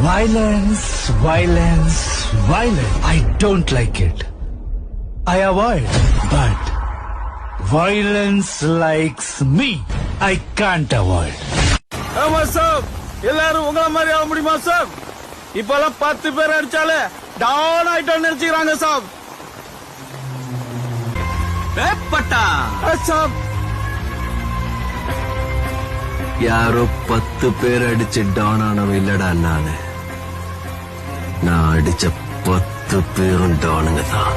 Violence, violence, violence. I don't like it. I avoid. But violence likes me. I can't avoid. ஆமா sir, எல்லாரும் உங்கள மாதிரி ஆக முடியுமா சார்? இப்பெல்லாம் 10 பேர் அடிச்சாலே டவுன் ஆயிட்டோன்னு நினைச்சுக்கிறாங்க சார். பேப்பட்டா சார், யாரோ 10 பேர் அடிச்சு டவுன் ஆனவன் இல்லடா நானு. நான் அடிச்ச 10 பேரும் டவுனுங்க தான்.